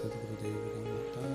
सद्गुरुदेव माता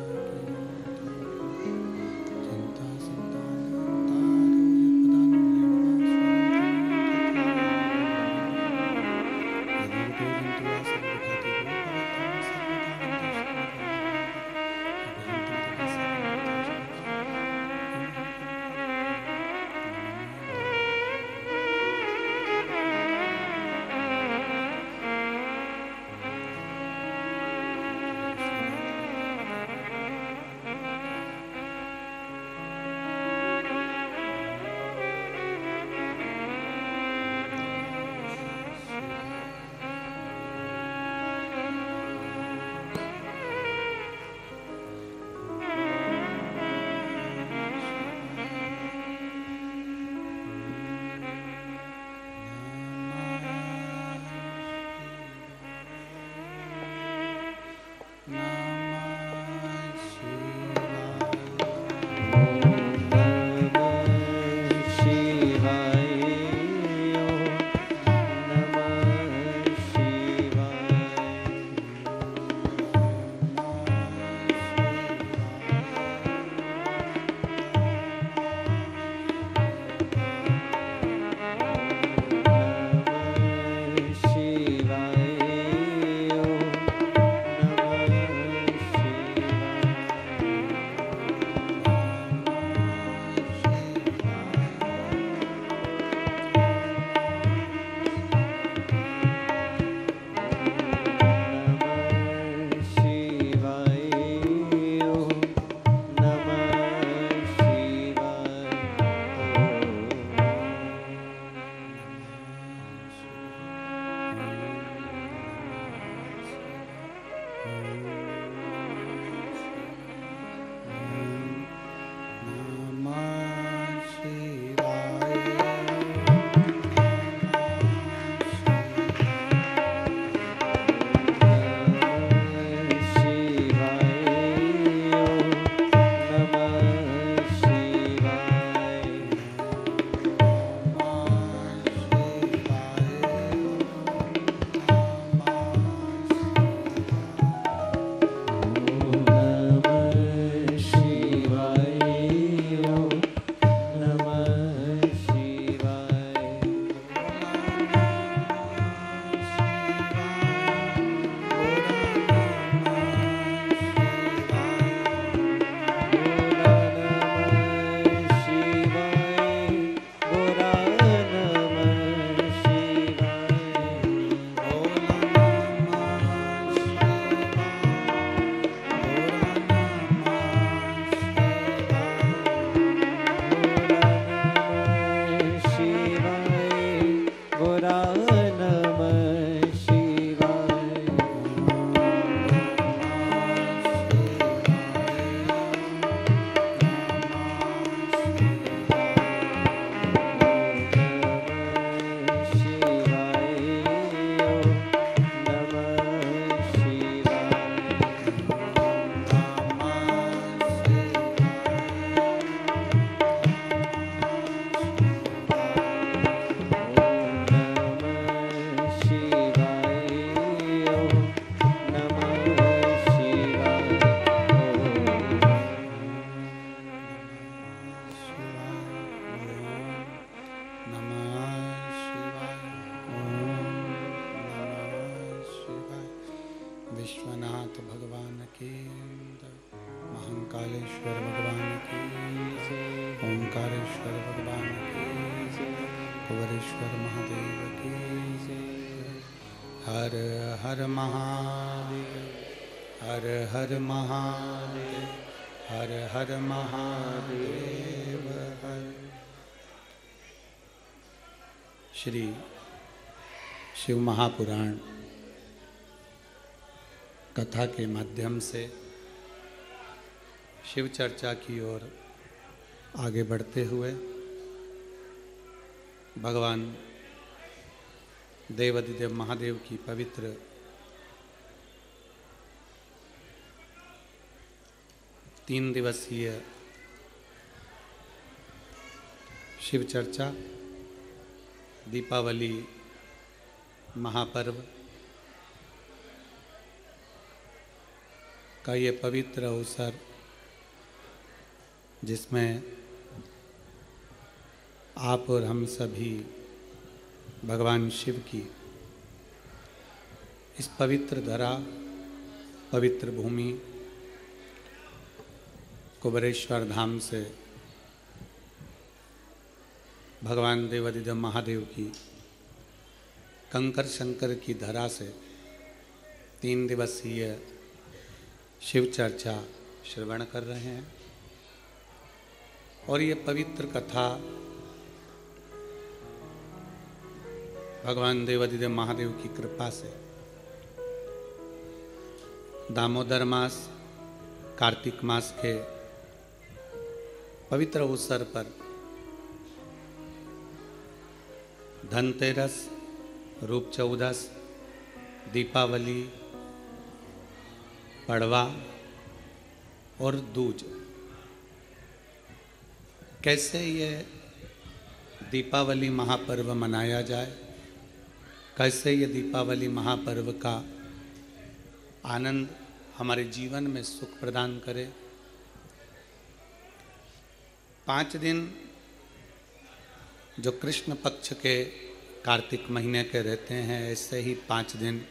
विश्वनाथ भगवान की, महाकालेश्वर भगवान की, ओंकारेश्वर भगवान की, कुबेरेश्वर महादेव की। हर हर महादेव, हर हर महादेव, हर हर महादेव हर। श्री शिव महापुराण कथा के माध्यम से शिव चर्चा की ओर आगे बढ़ते हुए भगवान देवाधिदेव महादेव की पवित्र 3 दिवसीय शिव चर्चा दीपावली महापर्व का ये पवित्र अवसर, जिसमें आप और हम सभी भगवान शिव की इस पवित्र धरा, पवित्र भूमि कुबेरेश्वर धाम से भगवान देवाधिदेव महादेव की कंकर शंकर की धरा से 3 दिवसीय शिव चर्चा श्रवण कर रहे हैं। और ये पवित्र कथा भगवान देवाधिदेव महादेव की कृपा से दामोदर मास, कार्तिक मास के पवित्र अवसर पर धनतेरस, रूप चौदस, दीपावली, पड़वा और दूज, कैसे ये दीपावली महापर्व मनाया जाए, कैसे ये दीपावली महापर्व का आनंद हमारे जीवन में सुख प्रदान करे। 5 दिन जो कृष्ण पक्ष के कार्तिक महीने के रहते हैं, ऐसे ही 5 दिन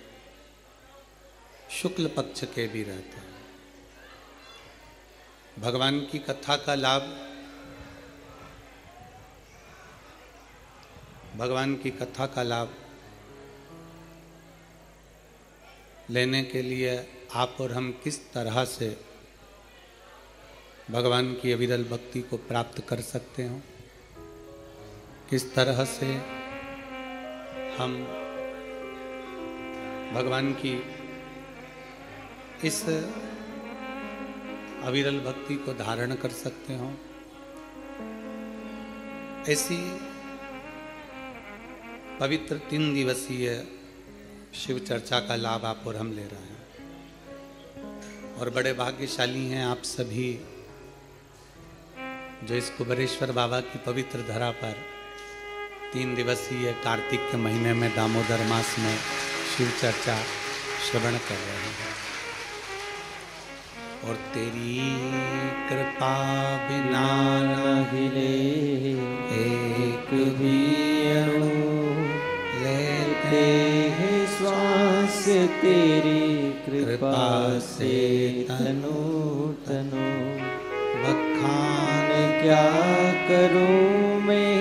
शुक्ल पक्ष के भी रहते हैं। भगवान की कथा का लाभ, भगवान की कथा का लाभ लेने के लिए आप और हम किस तरह से भगवान की अविरल भक्ति को प्राप्त कर सकते हो, किस तरह से हम भगवान की इस अविरल भक्ति को धारण कर सकते हो, ऐसी पवित्र 3 दिवसीय शिव चर्चा का लाभ आप और हम ले रहे हैं। और बड़े भाग्यशाली हैं आप सभी जो इस कुबेरेश्वर बाबा की पवित्र धरा पर 3 दिवसीय कार्तिक के महीने में दामोदर मास में शिव चर्चा श्रवण कर रहे हैं। और तेरी कृपा बिना नहीं ले एक भी अणु लेते हैं श्वास, तेरी कृपा से तनु तनु। बखान क्या करूं मैं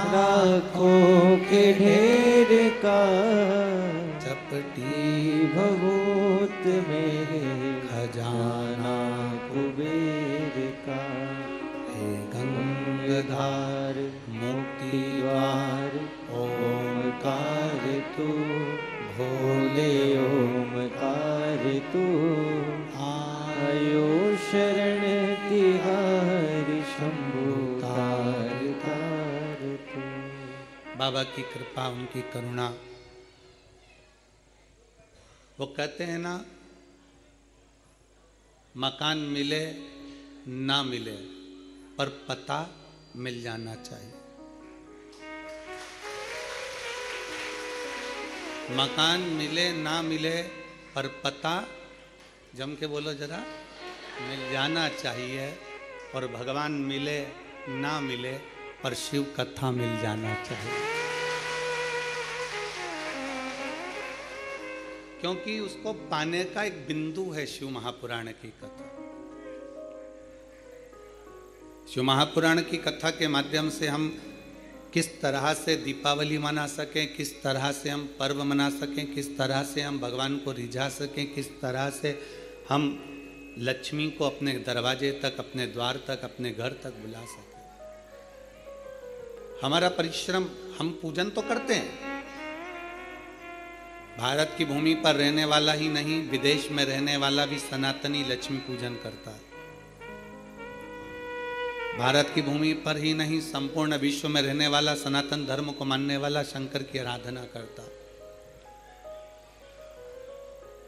लाखों के ढेर का, चपटी भभूत में खजाना कुबेर का। हे गंगाधार मुक्तिद्वार ओमकार तू, भोले ओमकार तू। आयो शरण तिहारी शंभु तार तार तू। बाबा की कृपा, उनकी करुणा। वो कहते हैं ना, मकान मिले ना मिले पर पता मिल जाना चाहिए। मकान मिले ना मिले पर पता, जम के बोलो जरा, मिल जाना चाहिए। और भगवान मिले ना मिले पर शिव कथा मिल जाना चाहिए, क्योंकि उसको पाने का एक बिंदु है शिव महापुराण की कथा। शिव महापुराण की कथा के माध्यम से हम किस तरह से दीपावली मना सकें, किस तरह से हम पर्व मना सकें, किस तरह से हम भगवान को रिझा सकें, किस तरह से हम लक्ष्मी को अपने दरवाजे तक, अपने द्वार तक, अपने घर तक बुला सकें। हमारा परिश्रम, हम पूजन तो करते हैं, भारत की भूमि पर रहने वाला ही नहीं, विदेश में रहने वाला भी सनातनी लक्ष्मी पूजन करता है। भारत की भूमि पर ही नहीं, संपूर्ण विश्व में रहने वाला, सनातन धर्म को मानने वाला शंकर की आराधना करता।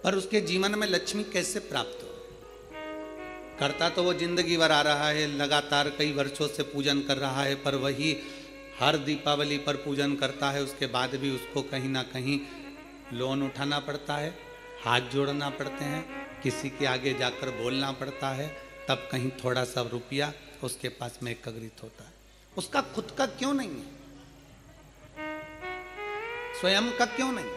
पर उसके जीवन में लक्ष्मी कैसे प्राप्त हो? करता तो वो जिंदगी भर आ रहा है, लगातार कई वर्षों से पूजन कर रहा है, पर वही हर दीपावली पर पूजन करता है, उसके बाद भी उसको कहीं ना कहीं लोन उठाना पड़ता है, हाथ जोड़ना पड़ते हैं, किसी के आगे जाकर बोलना पड़ता है, तब कहीं थोड़ा सा रुपया उसके पास में एकत्रित होता है। उसका खुद का क्यों नहीं है? स्वयं का क्यों नहीं?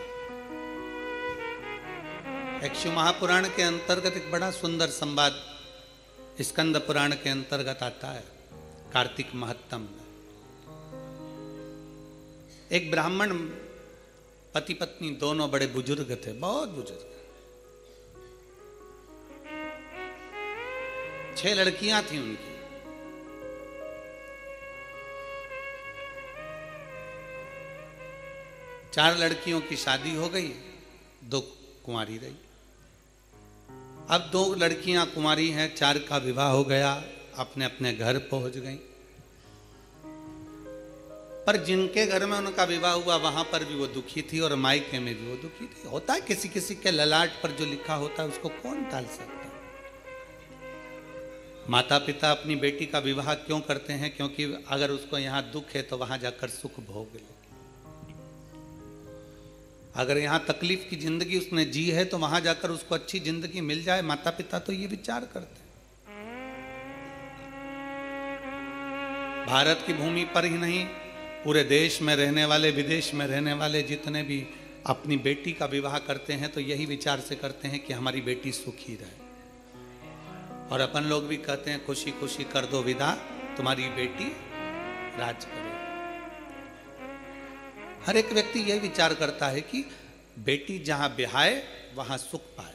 एक शिव महापुराण के अंतर्गत एक बड़ा सुंदर संवाद स्कंद पुराण के अंतर्गत आता है, कार्तिक महत्तम में। एक ब्राह्मण पति पत्नी दोनों बड़े बुजुर्ग थे, बहुत बुजुर्ग। 6 लड़कियां थी उनकी। चार लड़कियों की शादी हो गई, 2 कुंवारी रही। अब 2 लड़कियां कुंवारी हैं, 4 का विवाह हो गया, अपने अपने घर पहुंच गई। पर जिनके घर में उनका विवाह हुआ वहां पर भी वो दुखी थी और मायके में भी वो दुखी थी। होता है किसी किसी के ललाट पर जो लिखा होता है उसको कौन टाल सकता है। माता पिता अपनी बेटी का विवाह क्यों करते हैं? क्योंकि अगर उसको यहाँ दुख है तो वहां जाकर सुख भोग ले। अगर यहाँ तकलीफ की जिंदगी उसने जी है तो वहां जाकर उसको अच्छी जिंदगी मिल जाए। माता पिता तो ये विचार करते हैं। भारत की भूमि पर ही नहीं, पूरे देश में रहने वाले, विदेश में रहने वाले जितने भी अपनी बेटी का विवाह करते हैं तो यही विचार से करते हैं कि हमारी बेटी सुखी रहे। और अपन लोग भी कहते हैं खुशी खुशी कर दो विदा, तुम्हारी बेटी राज करे। हर एक व्यक्ति यही विचार करता है कि बेटी जहां ब्याहे वहां सुख पाए।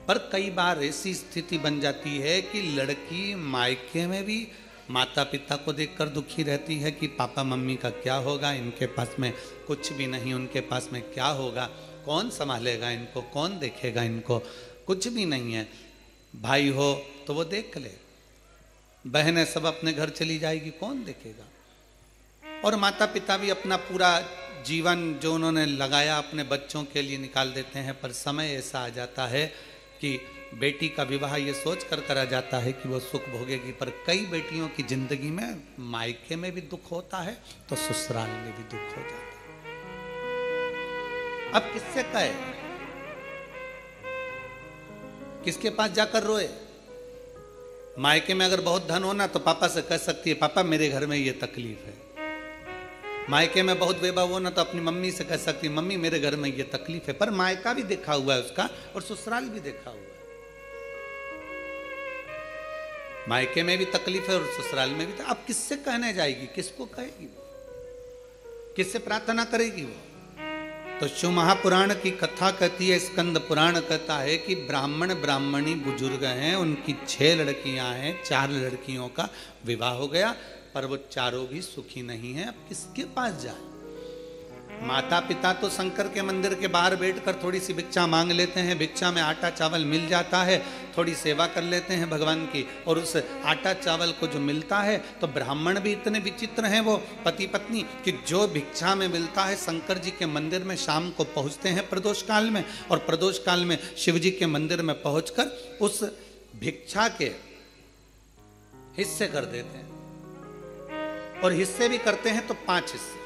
पर कई बार ऐसी स्थिति बन जाती है कि लड़की मायके में भी माता पिता को देखकर दुखी रहती है कि पापा मम्मी का क्या होगा, इनके पास में कुछ भी नहीं, उनके पास में क्या होगा, कौन संभालेगा इनको, कौन देखेगा इनको, कुछ भी नहीं है। भाई हो तो वो देख ले, बहनें सब अपने घर चली जाएगी, कौन देखेगा। और माता पिता भी अपना पूरा जीवन जो उन्होंने लगाया अपने बच्चों के लिए निकाल देते हैं। पर समय ऐसा आ जाता है कि बेटी का विवाह ये सोच कर करा जाता है कि वो सुख भोगेगी। पर कई बेटियों की जिंदगी में मायके में भी दुख होता है तो ससुराल में भी दुख हो जाता है। अब किससे कहे, किसके पास जाकर रोए? मायके में अगर बहुत धन होना तो पापा से कह सकती है पापा मेरे घर में ये तकलीफ है। मायके में बहुत वैभव होना तो अपनी मम्मी से कह सकती मम्मी मेरे घर में ये तकलीफ है। पर मायका भी देखा हुआ है उसका और ससुराल भी देखा हुआ है। मायके में भी तकलीफ है और ससुराल में भी। अब किससे कहने जाएगी, किसको कहेगी वो, किससे प्रार्थना करेगी वो? तो शिव महापुराण की कथा कहती है, स्कंद पुराण कहता है कि ब्राह्मण ब्राह्मणी बुजुर्ग हैं, उनकी 6 लड़कियां हैं, 4 लड़कियों का विवाह हो गया पर वो चारों भी सुखी नहीं है। अब किसके पास जाए? माता पिता तो शंकर के मंदिर के बाहर बैठकर थोड़ी सी भिक्षा मांग लेते हैं, भिक्षा में आटा चावल मिल जाता है, थोड़ी सेवा कर लेते हैं भगवान की, और उस आटा चावल को जो मिलता है तो ब्राह्मण भी इतने विचित्र हैं वो पति पत्नी कि जो भिक्षा में मिलता है शंकर जी के मंदिर में शाम को पहुंचते हैं प्रदोष काल में, और प्रदोष काल में शिव जी के मंदिर में पहुंचकर उस भिक्षा के हिस्से कर देते हैं। और हिस्से भी करते हैं तो 5 हिस्से।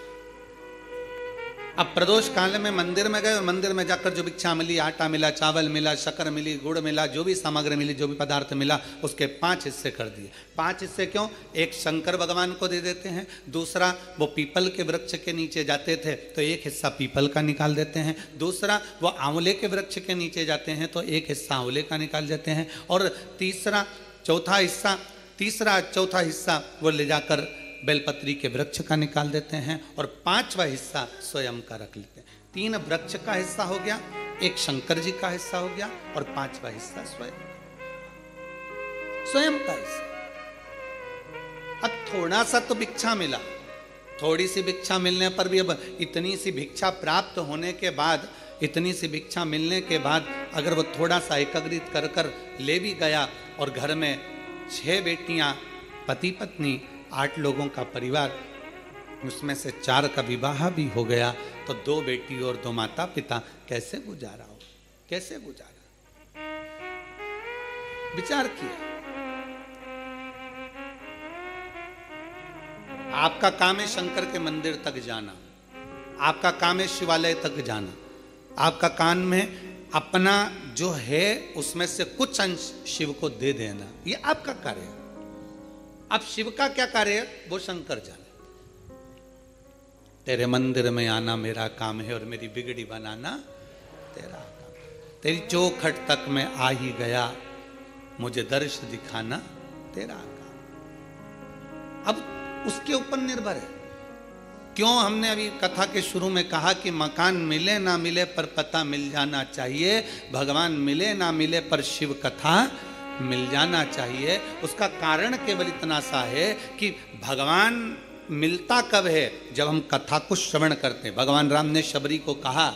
अब प्रदोष काल में मंदिर में गए और मंदिर में जाकर जो भिक्षा मिली, आटा मिला, चावल मिला, शक्कर मिली, गुड़ मिला, जो भी सामग्री मिली, जो भी पदार्थ मिला, उसके 5 हिस्से कर दिए। 5 हिस्से क्यों? एक शंकर भगवान को दे देते हैं, दूसरा वो पीपल के वृक्ष के नीचे जाते थे तो एक हिस्सा पीपल का निकाल देते हैं, दूसरा वो आंवले के वृक्ष के नीचे जाते हैं तो एक हिस्सा आंवले का निकाल देते हैं, और तीसरा चौथा हिस्सा वो ले जाकर बेलपत्री के वृक्ष का निकाल देते हैं, और 5वां हिस्सा स्वयं का रख लेते हैं। 3 वृक्ष का हिस्सा हो गया, एक शंकर जी का हिस्सा हो गया, और 5वां हिस्सा स्वयं का हिस्सा। अब थोड़ा सा तो भिक्षा मिला, थोड़ी सी भिक्षा मिलने पर भी अब इतनी सी भिक्षा प्राप्त होने के बाद, इतनी सी भिक्षा मिलने के बाद अगर वो थोड़ा सा एकत्रित कर कर ले भी गया और घर में 6 बेटियां, पति पत्नी, 8 लोगों का परिवार, उसमें से 4 का विवाह भी हो गया तो 2 बेटी और 2 माता पिता कैसे गुजारा हो, कैसे गुजारा? विचार किया। आपका काम है शंकर के मंदिर तक जाना, आपका काम है शिवालय तक जाना, आपका काम में अपना जो है उसमें से कुछ अंश शिव को दे देना, ये आपका कार्य है। अब शिव का क्या कार्य है वो शंकर जाने। तेरे मंदिर में आना मेरा काम है और मेरी बिगड़ी बनाना तेरा काम। तेरी चौखट तक मैं आ ही गया, मुझे दर्श दिखाना तेरा काम। अब उसके ऊपर निर्भर है। क्यों हमने अभी कथा के शुरू में कहा कि मकान मिले ना मिले पर पता मिल जाना चाहिए, भगवान मिले ना मिले पर शिव कथा मिल जाना चाहिए। उसका कारण केवल इतना सा है कि भगवान मिलता कब है, जब हम कथा को श्रवण करते हैं। भगवान राम ने शबरी को कहा,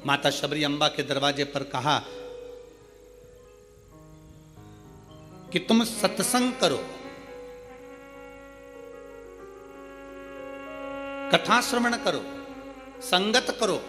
माता शबरी अम्बा के दरवाजे पर कहा कि तुम सत्संग करो, कथा श्रवण करो, संगत करो।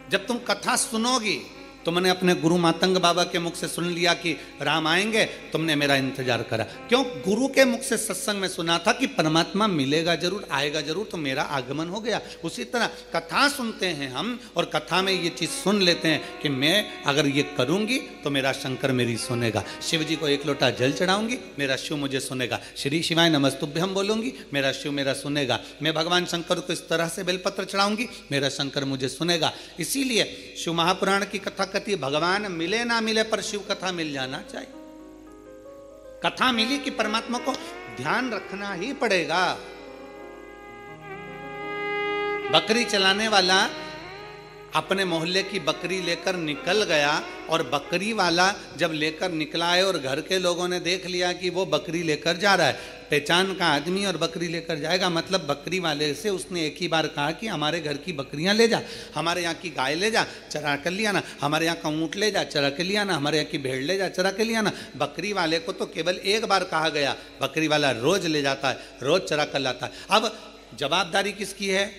जब तुम कथा सुनोगी, तुमने अपने गुरु मातंग बाबा के मुख से सुन लिया कि राम आएंगे, तुमने मेरा इंतजार करा। क्यों? गुरु के मुख से सत्संग में सुना था कि परमात्मा मिलेगा जरूर, आएगा जरूर, तो मेरा आगमन हो गया। उसी तरह कथा सुनते हैं हम और कथा में ये चीज सुन लेते हैं कि मैं अगर ये करूंगी तो मेरा शंकर मेरी सुनेगा। शिव जी को एक लोटा जल चढ़ाऊंगी, मेरा शिव मुझे सुनेगा। श्री शिवाय नमस्तुभ्यम बोलूंगी, मेरा शिव मेरा सुनेगा। मैं भगवान शंकर को इस तरह से बेलपत्र चढ़ाऊंगी, मेरा शंकर मुझे सुनेगा। इसीलिए शिव महापुराण की कथा कहती, भगवान मिले ना मिले पर शिव कथा मिल जाना चाहिए। कथा मिली कि परमात्मा को ध्यान रखना ही पड़ेगा। बकरी चलाने वाला अपने मोहल्ले की बकरी लेकर निकल गया और बकरी वाला जब लेकर निकला है और घर के लोगों ने देख लिया कि वो बकरी लेकर जा रहा है, पहचान का आदमी और बकरी लेकर जाएगा, मतलब बकरी वाले से उसने एक ही बार कहा कि हमारे घर की बकरियां ले जा, हमारे यहाँ की गाय ले जा, चरा कर लिया ना, हमारे यहाँ का ऊँट ले जा, चरा के लिया ना, हमारे यहाँ की भेड़ ले जा, चरा के लिया ना। बकरी वाले को तो केवल एक बार कहा गया, बकरी वाला रोज ले जाता है, रोज चरा कर लाता है। अब जवाबदारी किसकी है?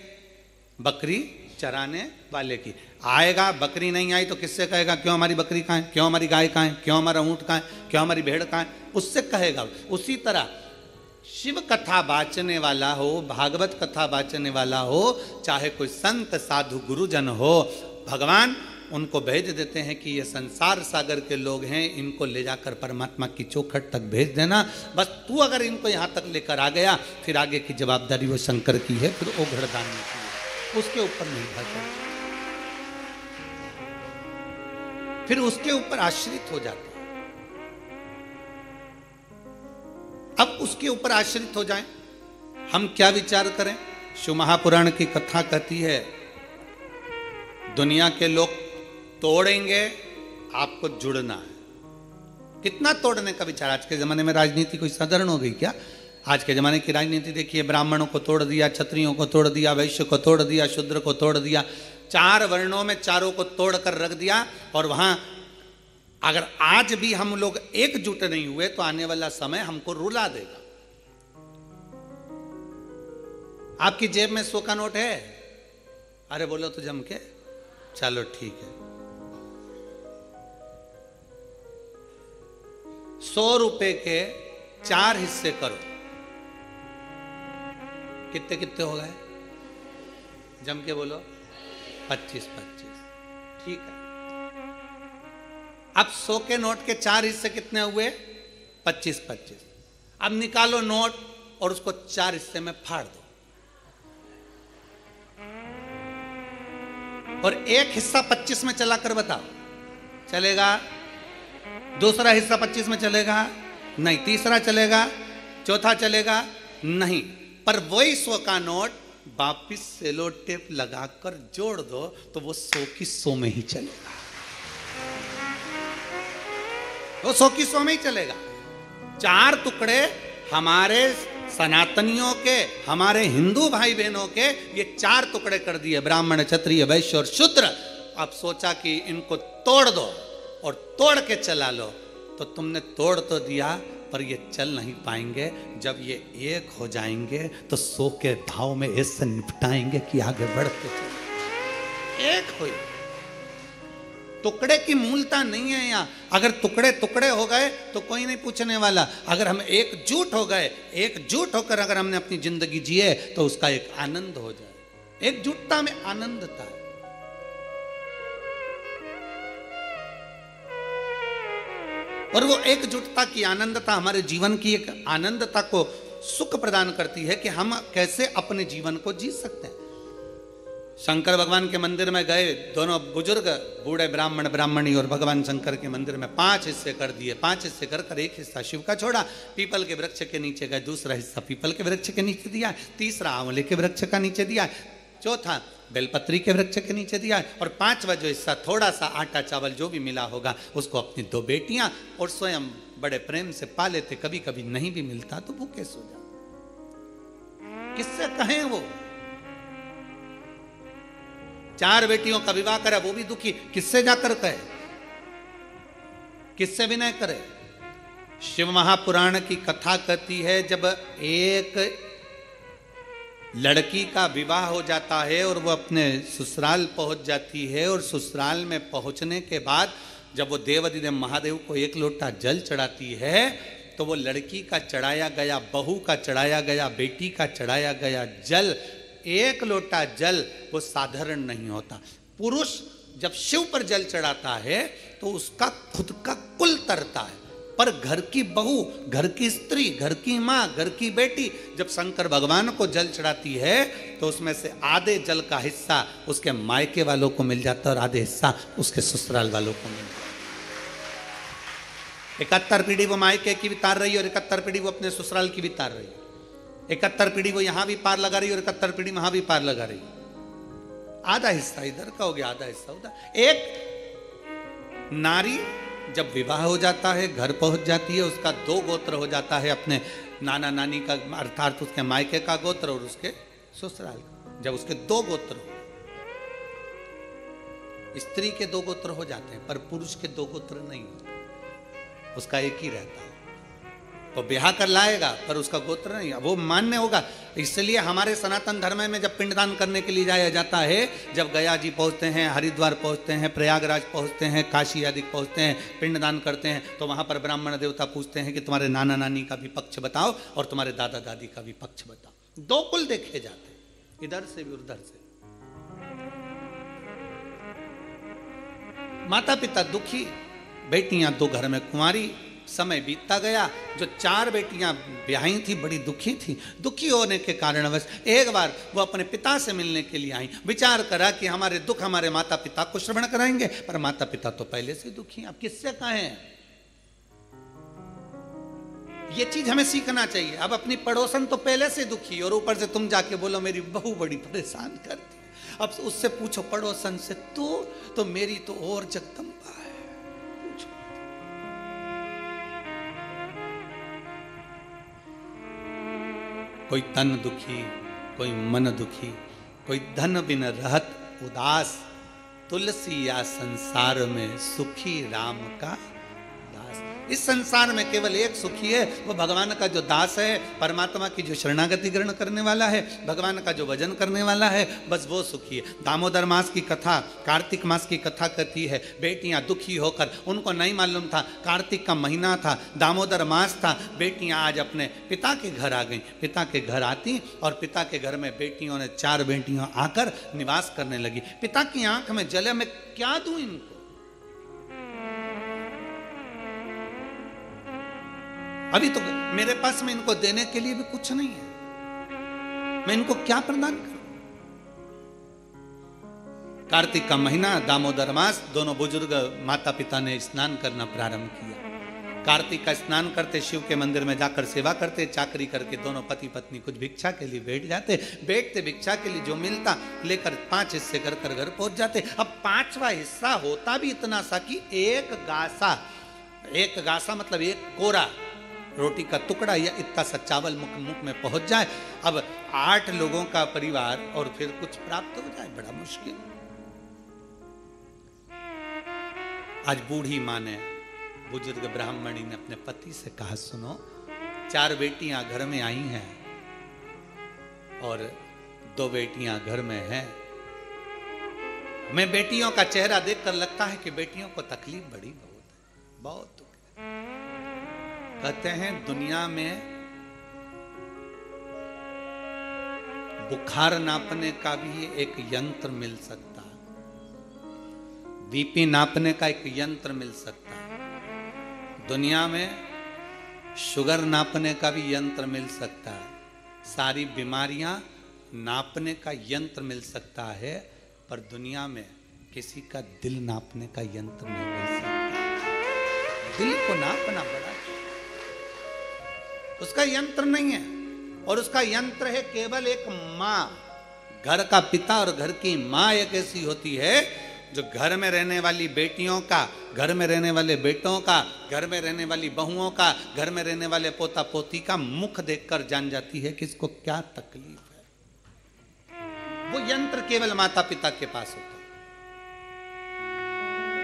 बकरी चराने वाले की। आएगा, बकरी नहीं आई तो किससे कहेगा क्यों हमारी बकरी कहाँ है, क्यों हमारी गाय कहाँ है, क्यों हमारा ऊँट कहाँ है, क्यों हमारी भेड़ कहाँ है, उससे कहेगा। उसी तरह शिव कथा बाचने वाला हो, भागवत कथा बाचने वाला हो, चाहे कोई संत साधु गुरुजन हो, भगवान उनको भेज देते हैं कि ये संसार सागर के लोग हैं, इनको ले जाकर परमात्मा की चौखट तक भेज देना। बस तू अगर इनको यहाँ तक लेकर आ गया, फिर आगे की जवाबदारी वो शंकर की है, फिर ओघड़दानी की है, उसके ऊपर निर्भर करता, फिर उसके ऊपर आश्रित हो जाता है। अब उसके ऊपर आश्रित हो जाएं, हम क्या विचार करें? शिव महापुराण की कथा कहती है, दुनिया के लोग तोड़ेंगे, आपको जुड़ना है। कितना तोड़ने का विचार? आज के जमाने में राजनीति कोई साधारण हो गई क्या? आज के जमाने की राजनीति देखिए, ब्राह्मणों को तोड़ दिया, क्षत्रियों को तोड़ दिया, वैश्य को तोड़ दिया, शूद्र को तोड़ दिया, 4 वर्णों में चारों को तोड़ कर रख दिया। और वहां अगर आज भी हम लोग एकजुट नहीं हुए तो आने वाला समय हमको रुला देगा। आपकी जेब में 100 का नोट है? अरे बोलो तो जम के, चलो ठीक है। 100 रुपए के 4 हिस्से करो, कितने कितने हो गए? जम के बोलो, 25-25। ठीक है। अब 100 के नोट के 4 हिस्से कितने हुए? 25-25। अब निकालो नोट और उसको 4 हिस्से में फाड़ दो, और एक हिस्सा 25 में चला कर बताओ, चलेगा? दूसरा हिस्सा 25 में चलेगा? नहीं। तीसरा चलेगा? चौथा चलेगा? नहीं। पर वही 100 का नोट वापिस सेलो टेप लगाकर जोड़ दो तो वो 100 की 100 में ही चलेगा, वो 100 की 100 में ही चलेगा। 4 टुकड़े हमारे सनातनियों के, हमारे हिंदू भाई बहनों के, ये 4 टुकड़े कर दिए, ब्राह्मण, क्षत्रिय, वैश्य और शूद्र। अब सोचा कि इनको तोड़ दो और तोड़ के चला लो, तो तुमने तोड़ तो दिया पर ये चल नहीं पाएंगे। जब ये एक हो जाएंगे तो 100 के भाव में ऐसे निपटाएंगे कि आगे बढ़ते चले। एक हुई, टुकड़े की मूलता नहीं है यहाँ। अगर टुकड़े टुकड़े हो गए तो कोई नहीं पूछने वाला। अगर हम एकजुट हो गए, एकजुट होकर अगर हमने अपनी जिंदगी जिए तो उसका एक आनंद हो जाए। एकजुटता में आनंद था। और वो एकजुटता की आनंदता हमारे जीवन की एक आनंदता को सुख प्रदान करती है कि हम कैसे अपने जीवन को जी सकते हैं। शंकर भगवान के मंदिर में गए दोनों बुजुर्ग, बूढ़े ब्राह्मण ब्राह्मणी, और भगवान शंकर के मंदिर में 5 हिस्से कर दिए। 5 हिस्से कर कर एक हिस्सा शिव का छोड़ा, पीपल के वृक्ष के नीचे गए, दूसरा हिस्सा पीपल के वृक्ष के नीचे दिया, तीसरा आंवले के वृक्ष का नीचे दिया, चौथा बेलपत्री के वृक्ष के नीचे दिया, और 5वां जो हिस्सा थोड़ा सा आटा चावल जो भी मिला होगा उसको अपनी 2 बेटियां और स्वयं बड़े प्रेम से पा लेते। कभी कभी नहीं भी मिलता तो भूखे सो जाओ। किससे कहें वो 4 बेटियों का विवाह करे, वो भी दुखी, किससे जाकर कहे, किससे विनय करे। शिव महापुराण की कथा कहती है जब एक लड़की का विवाह हो जाता है और वो अपने ससुराल पहुंच जाती है, और ससुराल में पहुंचने के बाद जब वो देवाधिदेव महादेव को 1 लोटा जल चढ़ाती है तो वो लड़की का चढ़ाया गया, बहू का चढ़ाया गया, बेटी का चढ़ाया गया जल, 1 लोटा जल वो साधारण नहीं होता। पुरुष जब शिव पर जल चढ़ाता है तो उसका खुद का कुल तरता है, पर घर की बहू, घर की स्त्री, घर की माँ, घर की बेटी जब शंकर भगवान को जल चढ़ाती है तो उसमें से आधे जल का हिस्सा उसके मायके वालों को मिल जाता है और आधे हिस्सा उसके ससुराल वालों को मिल जाता है। 71 पीढ़ी वो मायके की भी तार रही है और 71 पीढ़ी वो अपने ससुराल की भी तार रही है। 71 पीढ़ी वो यहां भी पार लगा रही है और 71 पीढ़ी वहां भी पार लगा रही है। आधा हिस्सा इधर का हो गया, आधा हिस्सा उधर। एक नारी जब विवाह हो जाता है, घर पहुंच जाती है, उसका 2 गोत्र हो जाता है, अपने नाना नानी का अर्थात उसके मायके का गोत्र और उसके ससुराल का। जब उसके 2 गोत्र हो, स्त्री के 2 गोत्र हो जाते हैं पर पुरुष के 2 गोत्र नहीं होते, उसका एक ही रहता है। वो ब्याह कर लाएगा पर उसका गोत्र नहीं, वो मान्य होगा। इसलिए हमारे सनातन धर्म में जब पिंडदान करने के लिए जाया जाता है, जब गया जी पहुंचते हैं, हरिद्वार पहुंचते हैं, प्रयागराज पहुंचते हैं, काशी आदि पहुंचते हैं, पिंडदान करते हैं, तो वहां पर ब्राह्मण देवता पूछते हैं कि तुम्हारे नाना नानी का भी पक्ष बताओ और तुम्हारे दादा दादी का भी पक्ष बताओ। 2 कुल देखे जाते हैं, इधर से भी उधर से। माता पिता दुखी, बेटियां 2 घर में कुंवारी। समय बीतता गया, जो 4 बेटियां ब्याही थी बड़ी दुखी थी। दुखी होने के कारणवश एक बार वो अपने पिता से मिलने के लिए आई। विचार करा कि हमारे दुख हमारे माता पिता को श्रवण कराएंगे, पर माता पिता तो पहले से दुखी हैं, अब किससे कहें। ये चीज हमें सीखना चाहिए। अब अपनी पड़ोसन तो पहले से दुखी और ऊपर से तुम जाके बोलो मेरी बहू बड़ी परेशान करती। अब उससे पूछो पड़ोसन से, तो मेरी तो और जगदम्बा है। कोई तन दुखी, कोई मन दुखी, कोई धन बिन रहत उदास, तुलसी या संसार में सुखी राम का दास। इस संसार में केवल एक सुखी है, वो भगवान का जो दास है, परमात्मा की जो शरणागति ग्रहण करने वाला है, भगवान का जो भजन करने वाला है, बस वो सुखी है। दामोदर मास की कथा, कार्तिक मास की कथा कहती है, बेटियां दुखी होकर, उनको नहीं मालूम था कार्तिक का महीना था, दामोदर मास था, बेटियां आज अपने पिता के घर आ गई। पिता के घर आती और पिता के घर में बेटियों ने 4 बेटियां आकर निवास करने लगी। पिता की आंख में जले, मैं क्या दूं इनको। अभी तो मेरे पास में इनको देने के लिए भी कुछ नहीं है, मैं इनको क्या प्रदान करूं। कार्तिक का महीना, दामोदर मास, दोनों बुजुर्ग माता पिता ने स्नान करना प्रारंभ किया। कार्तिक का स्नान करते, शिव के मंदिर में जाकर सेवा करते, चाकरी करके दोनों पति पत्नी कुछ भिक्षा के लिए बैठ जाते। बैठते भिक्षा के लिए जो मिलता लेकर 5 हिस्से कर घर पहुंच जाते। अब 5वां हिस्सा होता भी इतना सा कि एक गासा मतलब एक कोरा रोटी का टुकड़ा या इतना सा चावल मुख में पहुंच जाए। अब 8 लोगों का परिवार और फिर कुछ प्राप्त हो जाए, बड़ा मुश्किल। आज बूढ़ी माँ ने, बुजुर्ग ब्राह्मणी ने अपने पति से कहा, सुनो 4 बेटियां घर में आई हैं और 2 बेटियां घर में हैं। मैं बेटियों का चेहरा देखकर लगता है कि बेटियों को तकलीफ बड़ी बहुत दुख। कहते हैं दुनिया में बुखार नापने का भी एक यंत्र मिल सकता है, बीपी नापने का एक यंत्र मिल सकता है, दुनिया में शुगर नापने का भी यंत्र मिल सकता है, सारी बीमारियां नापने का यंत्र मिल सकता है, पर दुनिया में किसी का दिल नापने का यंत्र नहीं मिल सकता। दिल को नापना बड़ा, उसका यंत्र नहीं है, और उसका यंत्र है केवल एक मां। घर का पिता और घर की मां एक ऐसी होती है जो घर में रहने वाली बेटियों का, घर में रहने वाले बेटों का, घर में रहने वाली बहुओं का, घर में रहने वाले पोता पोती का मुख देखकर जान जाती है कि इसको क्या तकलीफ है। वो यंत्र केवल माता पिता के पास होता है।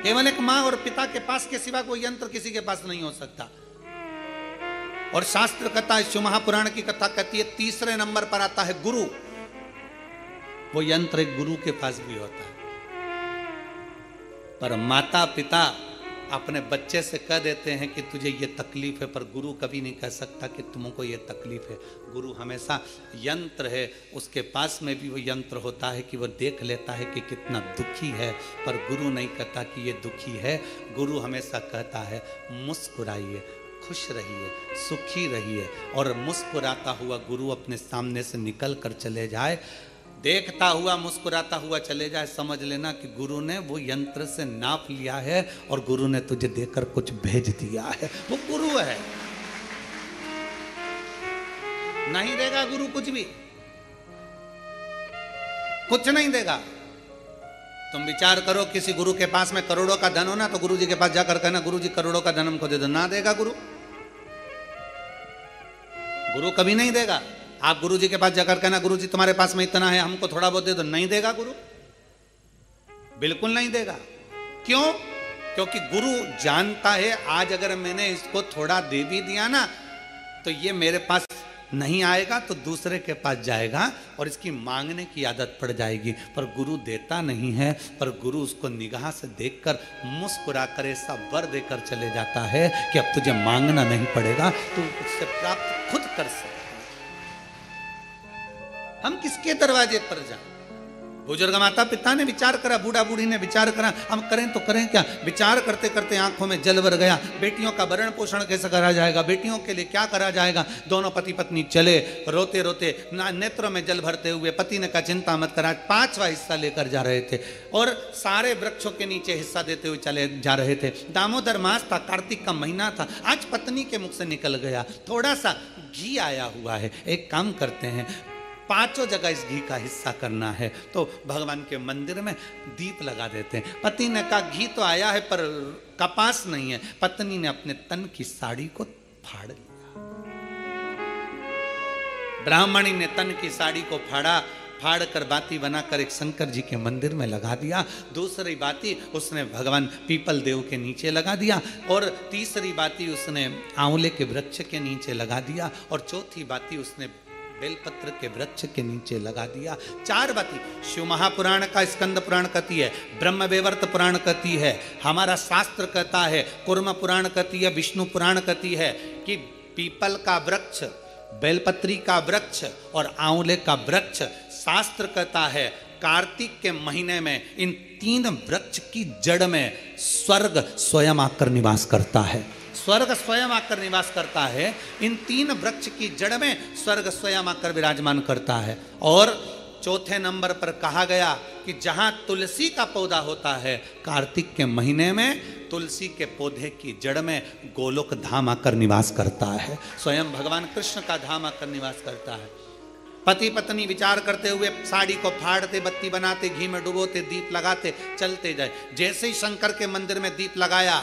केवल एक मां और पिता के पास के सिवा कोई यंत्र किसी के पास नहीं हो सकता। और शास्त्र कथा, शिव महापुराण की कथा कहती है, तीसरे नंबर पर आता है गुरु। वो यंत्र एक गुरु के पास भी होता है। पर माता पिता अपने बच्चे से कह देते हैं कि तुझे ये तकलीफ है, पर गुरु कभी नहीं कह सकता कि तुमको ये तकलीफ है। गुरु हमेशा यंत्र है, उसके पास में भी वो यंत्र होता है कि वो देख लेता है कि कितना दुखी है, पर गुरु नहीं कहता कि ये दुखी है। गुरु हमेशा कहता है मुस्कुराइए, खुश रहिए, सुखी रहिए। और मुस्कुराता हुआ गुरु अपने सामने से निकल कर चले जाए, देखता हुआ मुस्कुराता हुआ चले जाए, समझ लेना कि गुरु ने वो यंत्र से नाप लिया है और गुरु ने तुझे देकर कुछ भेज दिया है। वो गुरु है, नहीं देगा गुरु कुछ भी, कुछ नहीं देगा। तुम विचार करो, किसी गुरु के पास में करोड़ों का धन हो ना, तो गुरु जी के पास जाकर कहना गुरु जी करोड़ों का धन हमको दे दो, ना देगा गुरु। गुरु कभी नहीं देगा। आप गुरु जी के पास जाकर कहना गुरु जी तुम्हारे पास में इतना है, हमको थोड़ा बहुत दे दो, नहीं देगा गुरु, बिल्कुल नहीं देगा। क्यों? क्योंकि गुरु जानता है आज अगर मैंने इसको थोड़ा दे भी दिया ना, तो ये मेरे पास नहीं आएगा तो दूसरे के पास जाएगा और इसकी मांगने की आदत पड़ जाएगी। पर गुरु देता नहीं है, पर गुरु उसको निगाह से देखकर मुस्कुरा कर ऐसा वर देकर चले जाता है कि अब तुझे मांगना नहीं पड़ेगा, तू उससे प्राप्त खुद कर सकता। हम किसके दरवाजे पर जाएं? बुजुर्ग माता पिता ने विचार करा, बूढ़ा बूढ़ी ने विचार करा, हम करें तो करें क्या? विचार करते करते आंखों में जल भर गया। बेटियों का भरण पोषण कैसे करा जाएगा, बेटियों के लिए क्या करा जाएगा? दोनों पति पत्नी चले रोते रोते, नेत्रों में जल भरते हुए। पति ने कहा चिंता मत करा, 5वां हिस्सा लेकर जा रहे थे और सारे वृक्षों के नीचे हिस्सा देते हुए चले जा रहे थे। दामोदर मास था, कार्तिक का महीना था। आज पत्नी के मुख से निकल गया, थोड़ा सा घी आया हुआ है, एक काम करते हैं 5 जगह इस घी का हिस्सा करना है, तो भगवान के मंदिर में दीप लगा देते हैं। पति ने कहा घी तो आया है पर कपास नहीं है। पत्नी ने अपने तन की साड़ी को फाड़ लिया। ब्राह्मणी ने तन की साड़ी को फाड़ कर बाती बनाकर एक शंकर जी के मंदिर में लगा दिया। दूसरी बाती उसने भगवान पीपल देव के नीचे लगा दिया, और तीसरी बाती उसने आंवले के वृक्ष के नीचे लगा दिया, और चौथी बाती उसने बेलपत्र के वृक्ष के नीचे लगा दिया। 4 बाती शिव महापुराण का स्कंद पुराण कहती है, ब्रह्म वैवर्त पुराण कहती है, हमारा शास्त्र कहता है, कुर्म पुराण कहती है, विष्णु पुराण कहती है कि पीपल का वृक्ष, बेलपत्री का वृक्ष और आंवले का वृक्ष, शास्त्र कहता है कार्तिक के महीने में इन 3 वृक्ष की जड़ में स्वर्ग स्वयं आकर निवास करता है। स्वर्ग स्वयं आकर निवास करता है। इन 3 वृक्ष की जड़ में स्वर्ग स्वयं आकर विराजमान करता है। और चौथे नंबर पर कहा गया कि जहां तुलसी का पौधा होता है, कार्तिक के महीने में तुलसी के पौधे की जड़ में गोलोक धाम आकर निवास करता है, स्वयं भगवान कृष्ण का धाम आकर निवास करता है। पति पत्नी विचार करते हुए साड़ी को फाड़ते, बत्ती बनाते, घी में डुबोते, दीप लगाते चलते जाए। जैसे ही शंकर के मंदिर में दीप लगाया,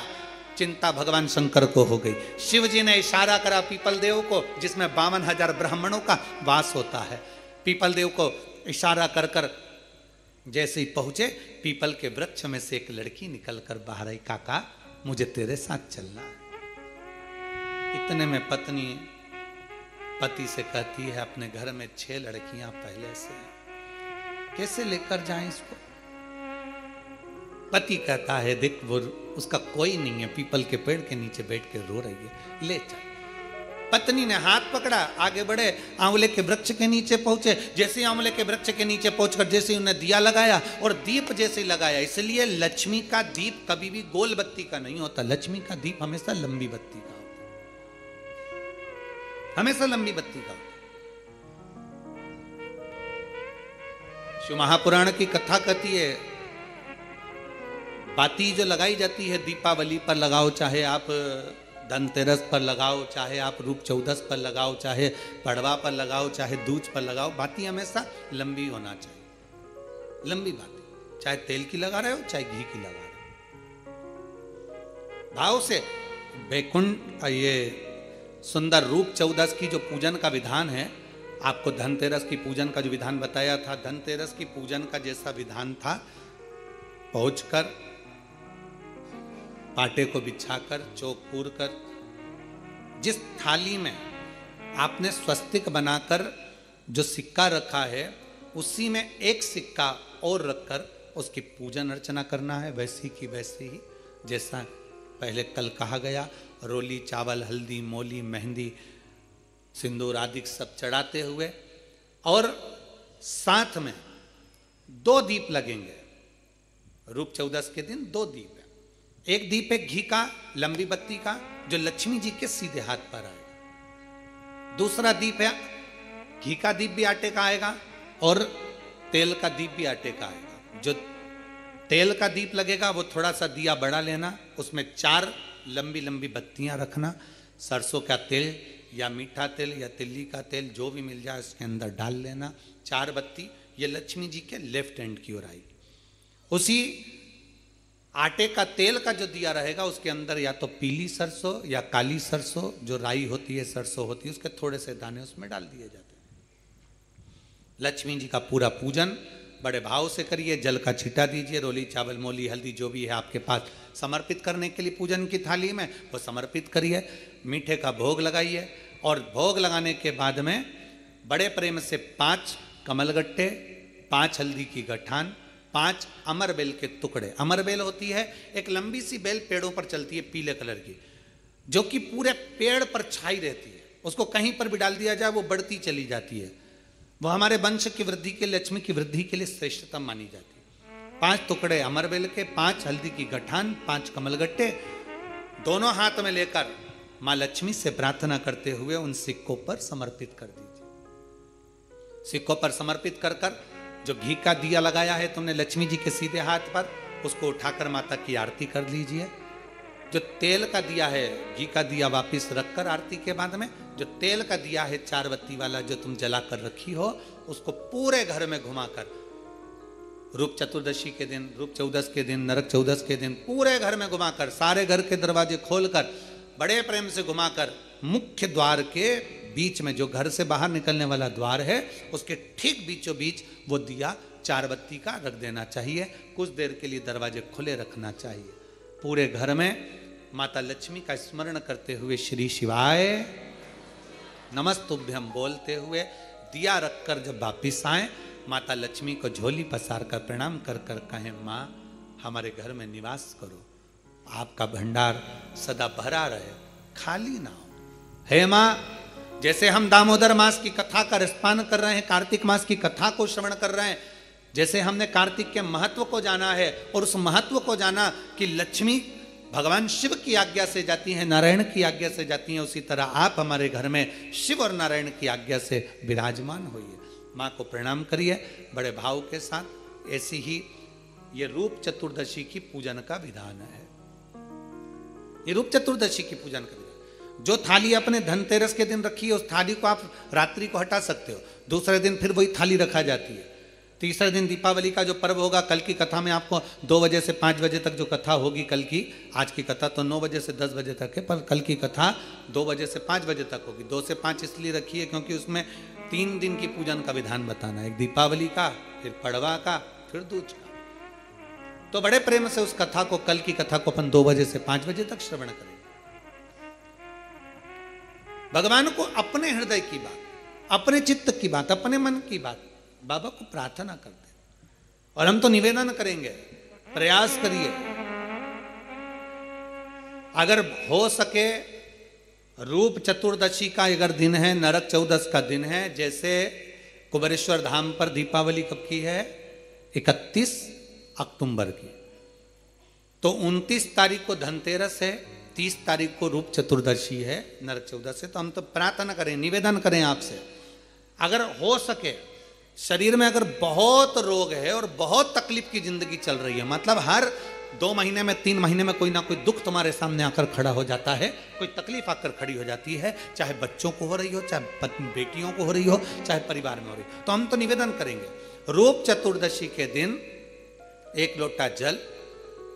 चिंता भगवान शंकर को हो गई। शिव जी ने इशारा करा पीपल देव को, जिसमें 52,000 ब्राह्मणों का वास होता है। पीपल देव को इशारा कर कर जैसे ही पहुंचे, पीपल के वृक्ष में से एक लड़की निकलकर बाहर आई, काका मुझे तेरे साथ चलना है। इतने में पत्नी पति से कहती है, अपने घर में 6 लड़कियां पहले से, कैसे लेकर जाएं इसको? पति कहता है देख वो उसका कोई नहीं है, पीपल के पेड़ के नीचे बैठ के रो रही है, ले चल। पत्नी ने हाथ पकड़ा, आगे बढ़े, आंवले के वृक्ष के नीचे पहुंचे। जैसे आंवले के वृक्ष के नीचे पहुंचकर जैसे उन्हें दिया लगाया और दीप जैसे लगाया। इसलिए लक्ष्मी का दीप कभी भी गोल बत्ती का नहीं होता, लक्ष्मी का दीप हमेशा लंबी बत्ती का होता, हमेशा लंबी बत्ती का होता। शिव महापुराण की कथा कहती है, बाती जो लगाई जाती है दीपावली पर लगाओ, चाहे आप धनतेरस पर लगाओ, चाहे आप रूप चौदस पर लगाओ, चाहे पड़वा पर लगाओ, चाहे दूज पर लगाओ, बाती हमेशा लंबी होना चाहिए, लंबी बाती। चाहे तेल की लगा रहे हो, चाहे घी की लगा रहे हो, भाव से। वैकुंठ ये सुंदर रूप चौदस की जो पूजन का विधान है, आपको धनतेरस की पूजन का जो विधान बताया था, धनतेरस की पूजन का जैसा विधान था, पहुंचकर पाटे को बिछाकर चौक पूर कर, जिस थाली में आपने स्वस्तिक बनाकर जो सिक्का रखा है, उसी में एक सिक्का और रखकर उसकी पूजन अर्चना करना है, वैसी की वैसी ही जैसा पहले कल कहा गया। रोली, चावल, हल्दी, मोली, मेहंदी, सिंदूर आदि सब चढ़ाते हुए, और साथ में 2 दीप लगेंगे। रूप चौदस के दिन 2 दीप है। एक दीप है घी का, लंबी बत्ती का, जो लक्ष्मी जी के सीधे हाथ पर आएगा। दूसरा दीप है घी का दीप भी आटे का आएगा, और तेल का दीप भी आटे का आएगा। जो तेल का दीप लगेगा वो थोड़ा सा दिया बड़ा लेना, उसमें 4 लंबी लंबी बत्तियां रखना, सरसों का तेल या मीठा तेल या तिल्ली का तेल जो भी मिल जाए उसके अंदर डाल लेना। 4 बत्ती ये लक्ष्मी जी के लेफ्ट हैंड की ओर आएगी। उसी आटे का तेल का जो दिया रहेगा उसके अंदर या तो पीली सरसों या काली सरसों, जो राई होती है, सरसों होती है, उसके थोड़े से दाने उसमें डाल दिए जाते हैं। लक्ष्मी जी का पूरा पूजन बड़े भाव से करिए, जल का छींटा दीजिए, रोली, चावल, मोली, हल्दी जो भी है आपके पास समर्पित करने के लिए पूजन की थाली में, वो समर्पित करिए। मीठे का भोग लगाइए, और भोग लगाने के बाद में बड़े प्रेम से 5 कमलगट्टे, 5 हल्दी की गठान, 5 अमर बेल के टुकड़े। अमर बेल होती है एक लंबी सी बेल, पेड़ों पर चलती है, पीले कलर की, जो कि पूरे पेड़ पर छाई रहती है। उसको कहीं पर भी डाल दिया जाए वो बढ़ती चली जाती है। वो हमारे वंश की वृद्धि के, लक्ष्मी की वृद्धि के लिए श्रेष्ठतम मानी जाती है। 5 टुकड़े अमर बेल के, 5 हल्दी की गठान, 5 कमलगट्टे, दोनों हाथ में लेकर मां लक्ष्मी से प्रार्थना करते हुए उन सिक्कों पर समर्पित कर दीजिए। सिक्कों पर समर्पित कर कर जो घी का दिया लगाया है तुमने लक्ष्मी जी के सीधे हाथ पर, उसको उठाकर माता की आरती कर लीजिए। जो तेल का दिया है, घी का दिया वापिस रखकर आरती के बाद में, जो तेल का दिया है 4 बत्ती वाला जो तुम जला कर रखी हो, उसको पूरे घर में घुमाकर, रूप चतुर्दशी के दिन, रूप चौदस के दिन, नरक चौदस के दिन, पूरे घर में घुमाकर, सारे घर के दरवाजे खोलकर, बड़े प्रेम से घुमाकर, मुख्य द्वार के बीच में, जो घर से बाहर निकलने वाला द्वार है, उसके ठीक बीचों बीच वो दिया 4 बत्ती का रख देना चाहिए। कुछ देर के लिए दरवाजे खुले रखना चाहिए। पूरे घर में माता लक्ष्मी का स्मरण करते हुए श्री शिवाय नमस्तुभ्यम बोलते हुए दिया रखकर जब वापिस आए, माता लक्ष्मी को झोली पसार कर प्रणाम कर कर कहें, माँ हमारे घर में निवास करो, आपका भंडार सदा भरा रहे, खाली ना हो। हे माँ, जैसे हम दामोदर मास की कथा का रसपान कर रहे हैं, कार्तिक मास की कथा को श्रवण कर रहे हैं, जैसे हमने कार्तिक के महत्व को जाना है और उस महत्व को जाना कि लक्ष्मी भगवान शिव की आज्ञा से जाती हैं, नारायण की आज्ञा से जाती हैं, उसी तरह आप हमारे घर में शिव और नारायण की आज्ञा से विराजमान होइए। माँ को प्रणाम करिए बड़े भाव के साथ। ऐसी ही ये रूप चतुर्दशी की पूजन का विधान है। ये रूप चतुर्दशी की पूजन का विधान, जो थाली अपने धनतेरस के दिन रखी है उस थाली को आप रात्रि को हटा सकते हो, दूसरे दिन फिर वही थाली रखा जाती है। तीसरे दिन दीपावली का जो पर्व होगा, कल की कथा में आपको 2 बजे से 5 बजे तक जो कथा होगी कल की, आज की कथा तो 9 बजे से 10 बजे तक है, पर कल की कथा 2 बजे से 5 बजे तक होगी। 2 से 5 इसलिए रखी है क्योंकि उसमें 3 दिन की पूजन का विधान बताना है, एक दीपावली का, फिर पड़वा का, फिर दूज का। तो बड़े प्रेम से उस कथा को, कल की कथा को अपन 2 बजे से 5 बजे तक श्रवण करेंगे। भगवान को अपने हृदय की बात, अपने चित्त की बात, अपने मन की बात बाबा को प्रार्थना करते हैं। और हम तो निवेदन करेंगे, प्रयास करिए, अगर हो सके रूप चतुर्दशी का अगर दिन है, नरक चौदस का दिन है, जैसे कुबेरेश्वर धाम पर दीपावली कब की है? 31 अक्टूबर की। तो 29 तारीख को धनतेरस है, 30 तारीख को रूप चतुर्दशी है, नरक चौदस है। तो हम तो प्रार्थना करें, निवेदन करें आपसे, अगर हो सके, शरीर में अगर बहुत रोग है और बहुत तकलीफ की जिंदगी चल रही है, मतलब हर 2 महीने में 3 महीने में कोई ना कोई दुख तुम्हारे सामने आकर खड़ा हो जाता है, कोई तकलीफ आकर खड़ी हो जाती है, चाहे बच्चों को हो रही हो, चाहे बेटियों को हो रही हो, चाहे परिवार में हो रही हो, तो हम तो निवेदन करेंगे, रूप चतुर्दशी के दिन 1 लोटा जल,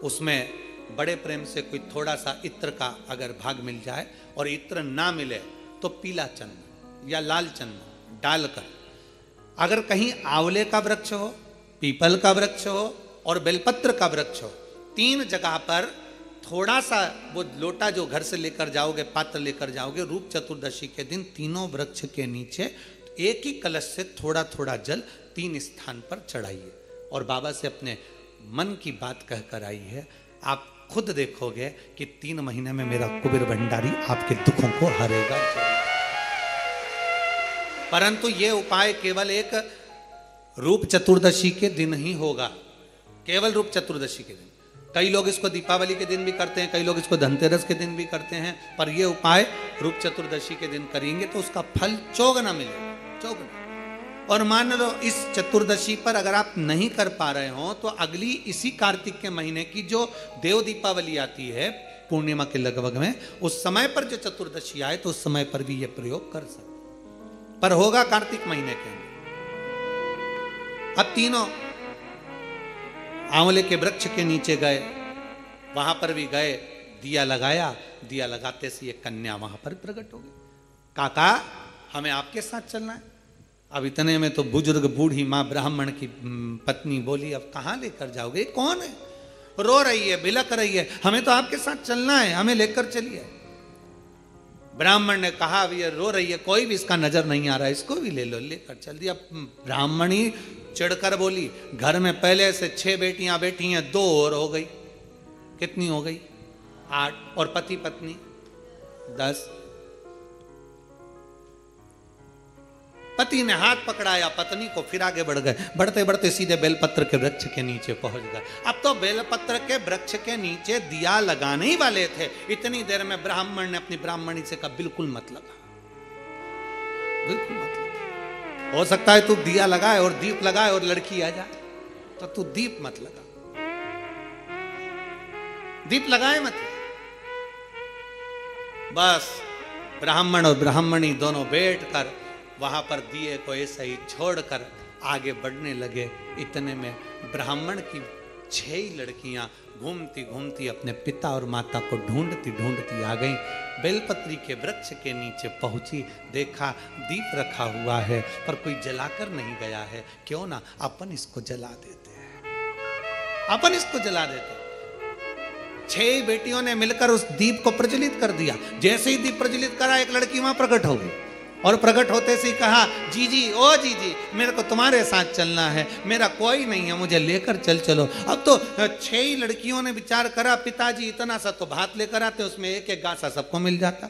उसमें बड़े प्रेम से कोई थोड़ा सा इत्र का अगर भाग मिल जाए, और इत्र ना मिले तो पीला चंदन या लाल चंदन डालकर, अगर कहीं आंवले का वृक्ष हो, पीपल का वृक्ष हो और बेलपत्र का वृक्ष हो, 3 जगह पर थोड़ा सा वो लोटा जो घर से लेकर जाओगे, पात्र लेकर जाओगे, रूप चतुर्दशी के दिन तीनों वृक्ष के नीचे एक ही कलश से थोड़ा थोड़ा जल 3 स्थान पर चढ़ाइए और बाबा से अपने मन की बात कहकर आई है। आप खुद देखोगे कि 3 महीने में मेरा कुबेर भंडारी आपके दुखों को हरेगा। परंतु ये उपाय केवल एक रूप चतुर्दशी के दिन ही होगा, केवल रूप चतुर्दशी के दिन। कई लोग इसको दीपावली के दिन भी करते हैं, कई लोग इसको धनतेरस के दिन भी करते हैं, पर यह उपाय रूप चतुर्दशी के दिन करेंगे तो उसका फल चौगुना मिलेगा, चौगुना। और मान लो इस चतुर्दशी पर अगर आप नहीं कर पा रहे हो तो अगली इसी कार्तिक के महीने की जो देव दीपावली आती है पूर्णिमा के लगभग में, उस समय पर जो चतुर्दशी आए तो उस समय पर भी यह प्रयोग कर सकते, पर होगा कार्तिक महीने के अंदर। अब तीनों आंवले के वृक्ष के नीचे गए, वहां पर भी गए, दिया लगाया, दिया लगाते से ये कन्या वहां पर प्रकट हो गई। काका हमें आपके साथ चलना है। अब इतने में तो बुजुर्ग बूढ़ी माँ ब्राह्मण की पत्नी बोली, अब कहाँ लेकर जाओगे, कौन है, रो रही है, बिलक रही है, हमें तो आपके साथ चलना है, हमें लेकर चलिए। ब्राह्मण ने कहा अब ये रो रही है, कोई भी इसका नजर नहीं आ रहा है, इसको भी ले लो, लेकर चल दिया। ब्राह्मणी चिढ़कर बोली, घर में पहले से 6 बेटियां बैठी हैं, 2 और हो गई, कितनी हो गई, 8, और पति पत्नी 10। पति ने हाथ पकड़ाया पत्नी को, फिर आगे बढ़ गए, बढ़ते बढ़ते सीधे बेलपत्र के वृक्ष के नीचे पहुंच गए। अब तो बेलपत्र के वृक्ष के नीचे दिया लगाने ही वाले थे, इतनी देर में ब्राह्मण ने अपनी ब्राह्मणी से कहा, बिल्कुल मत लगा, बिल्कुल मत लगा, हो सकता है तू दिया लगाए और दीप लगाए और लड़की आ जाए, तो तू दीप मत लगा, दीप लगाए मत। बस ब्राह्मण और ब्राह्मणी दोनों बैठकर वहां पर दिए को ऐसे ही छोड़कर आगे बढ़ने लगे। इतने में ब्राह्मण की 6 लड़कियां घूमती घूमती अपने पिता और माता को ढूंढती ढूंढती आ गईं। बेलपत्री के वृक्ष के नीचे पहुंची, देखा दीप रखा हुआ है पर कोई जलाकर नहीं गया है, क्यों ना अपन इसको जला देते हैं, अपन इसको जला देते हैं। 6 बेटियों ने मिलकर उस दीप को प्रज्वलित कर दिया। जैसे ही दीप प्रज्वलित करा, एक लड़की वहां प्रकट हो गई और प्रकट होते से कहा, जीजी ओ जीजी, मेरे को तुम्हारे साथ चलना है, मेरा कोई नहीं है, मुझे लेकर चलो। अब तो 6 लड़कियों ने विचार करा, पिताजी इतना सा तो भात लेकर आते, उसमें एक एक गासा सबको मिल जाता,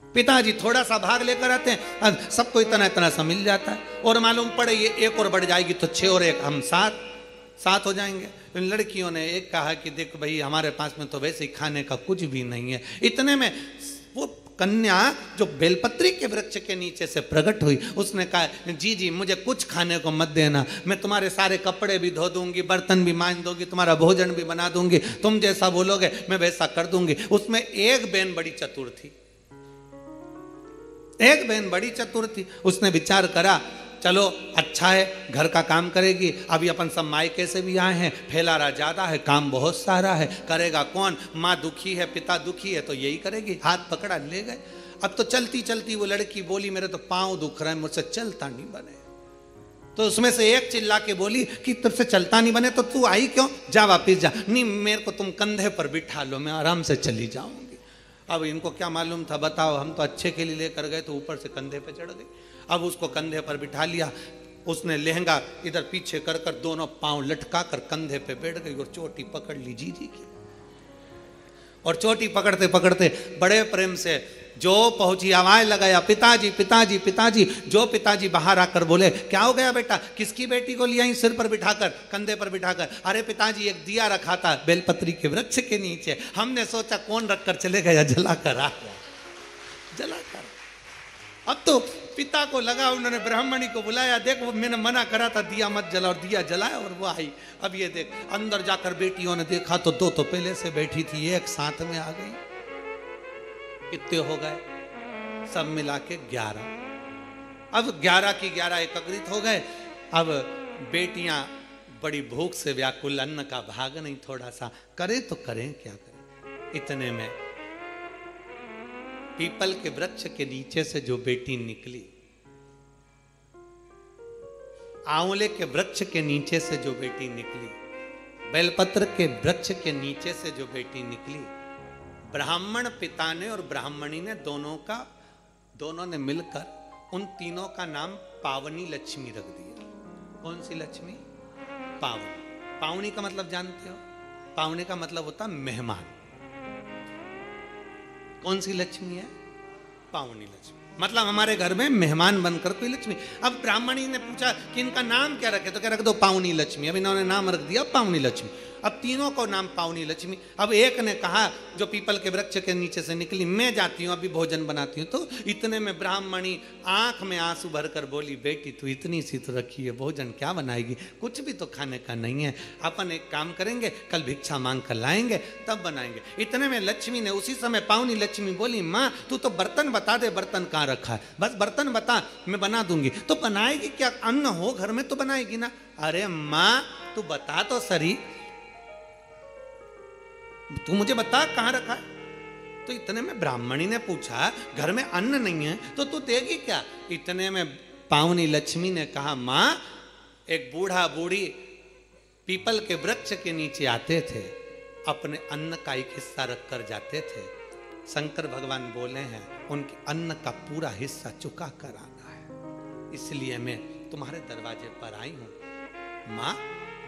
पिताजी थोड़ा सा भाग लेकर आते हैं, सबको इतना इतना सा मिल जाता है, और मालूम पड़े ये एक और बढ़ जाएगी तो 6 और 1 हम 7 हो जाएंगे। लड़कियों ने एक कहा कि देख भाई, हमारे पास में तो वैसे ही खाने का कुछ भी नहीं है। इतने में वो कन्या जो बेलपत्री के वृक्ष के नीचे से प्रकट हुई, उसने कहा, जी मुझे कुछ खाने को मत देना, मैं तुम्हारे सारे कपड़े भी धो दूंगी, बर्तन भी मांज दूंगी, तुम्हारा भोजन भी बना दूंगी, तुम जैसा बोलोगे मैं वैसा कर दूंगी। उसमें एक बहन बड़ी चतुर थी, एक बहन बड़ी चतुर थी। उसने विचार करा, चलो अच्छा है, घर का काम करेगी, अभी अपन सब मायके से भी आए हैं, फैलारा ज्यादा है, काम बहुत सारा है, करेगा कौन, माँ दुखी है, पिता दुखी है, तो यही करेगी। हाथ पकड़ा, ले गए। अब तो चलती चलती वो लड़की बोली, मेरे तो पाँव दुख रहे हैं, मुझसे चलता नहीं बने। तो उसमें से एक चिल्ला के बोली कि तुझसे चलता नहीं बने तो तू आई क्यों, जा वापिस जा। नहीं, मेरे को तुम कंधे पर बिठा लो, मैं आराम से चली जाऊंगी। अब इनको क्या मालूम था, बताओ, हम तो अच्छे के लिए लेकर गए तो ऊपर से कंधे पे चढ़ गई। अब उसको कंधे पर बिठा लिया, उसने लहंगा इधर पीछे कर कर दोनों पांव लटका कर कंधे पे बैठ गई और चोटी पकड़ ली जीजी की। और चोटी पकड़ते पकड़ते बड़े प्रेम से जो पहुंची आवाज लगाया, पिताजी पिताजी पिताजी। जो पिताजी बाहर आकर बोले, क्या हो गया बेटा? किसकी बेटी को लिया सिर पर बिठाकर, कंधे पर बिठाकर? अरे पिताजी एक दिया रखा था बेलपत्री के वृक्ष के नीचे, हमने सोचा कौन रखकर चले गया, जला कर आ गया, जला कर। अब तो पिता को लगा, उन्होंने ब्राह्मणी को बुलाया, देख वो मैंने मना करा था दिया मत जला, और दिया जलाया और वो आई। अब ये देख, अंदर जाकर बेटियों ने देखा तो दो तो पहले से बैठी थी, एक साथ में आ गई। कितने हो गए? सब मिला के 11। अब 11 की 11 एकत्रित हो गए। अब बेटियां बड़ी भूख से व्याकुल, अन्न का भाग नहीं थोड़ा सा, करें तो करें क्या करें। इतने में पीपल के वृक्ष के नीचे से जो बेटी निकली, आंवले के वृक्ष के नीचे से जो बेटी निकली, बेलपत्र के वृक्ष के नीचे से जो बेटी निकली, ब्राह्मण पिता ने और ब्राह्मणी ने दोनों ने मिलकर उन तीनों का नाम पावनी लक्ष्मी रख दिया। कौन सी लक्ष्मी? पावनी। पावनी का मतलब जानते हो? पावनी का मतलब होता मेहमान। कौन सी लक्ष्मी है? पावनी लक्ष्मी, मतलब हमारे घर में मेहमान बनकर कोई लक्ष्मी। अब ब्राह्मणी ने पूछा कि इनका नाम क्या रखे, तो क्या रख दो पावनी लक्ष्मी। अब इन्होंने नाम रख दिया पावनी लक्ष्मी। अब तीनों को नाम पावनी लक्ष्मी। अब एक ने कहा, जो पीपल के वृक्ष के नीचे से निकली, मैं जाती हूँ अभी भोजन बनाती हूँ। तो इतने में ब्राह्मणी आंख में आंसू भरकर बोली, बेटी तू इतनी सी तो रखी है, भोजन क्या बनाएगी? कुछ भी तो खाने का नहीं है। अपन एक काम करेंगे, कल भिक्षा मांग कर लाएंगे तब बनाएंगे। इतने में लक्ष्मी ने उसी समय, पावनी लक्ष्मी बोली, माँ तू तो बर्तन बता दे, बर्तन कहाँ रखा है, बस बर्तन बता, मैं बना दूंगी। तो बनाएगी क्या? अन्न हो घर में तो बनाएगी ना। अरे माँ तू बता तो सही, तू मुझे बता कहां रखा है। तो इतने में ब्राह्मणी ने पूछा, घर में अन्न नहीं है तो तू देगी क्या? इतने में पावनी लक्ष्मी ने कहा, मां एक बूढ़ा बूढ़ी पीपल के वृक्ष के नीचे आते थे, अपने अन्न का एक हिस्सा रखकर जाते थे। शंकर भगवान बोले हैं, उनके अन्न का पूरा हिस्सा चुका कर आना है, इसलिए मैं तुम्हारे दरवाजे पर आई हूं। मां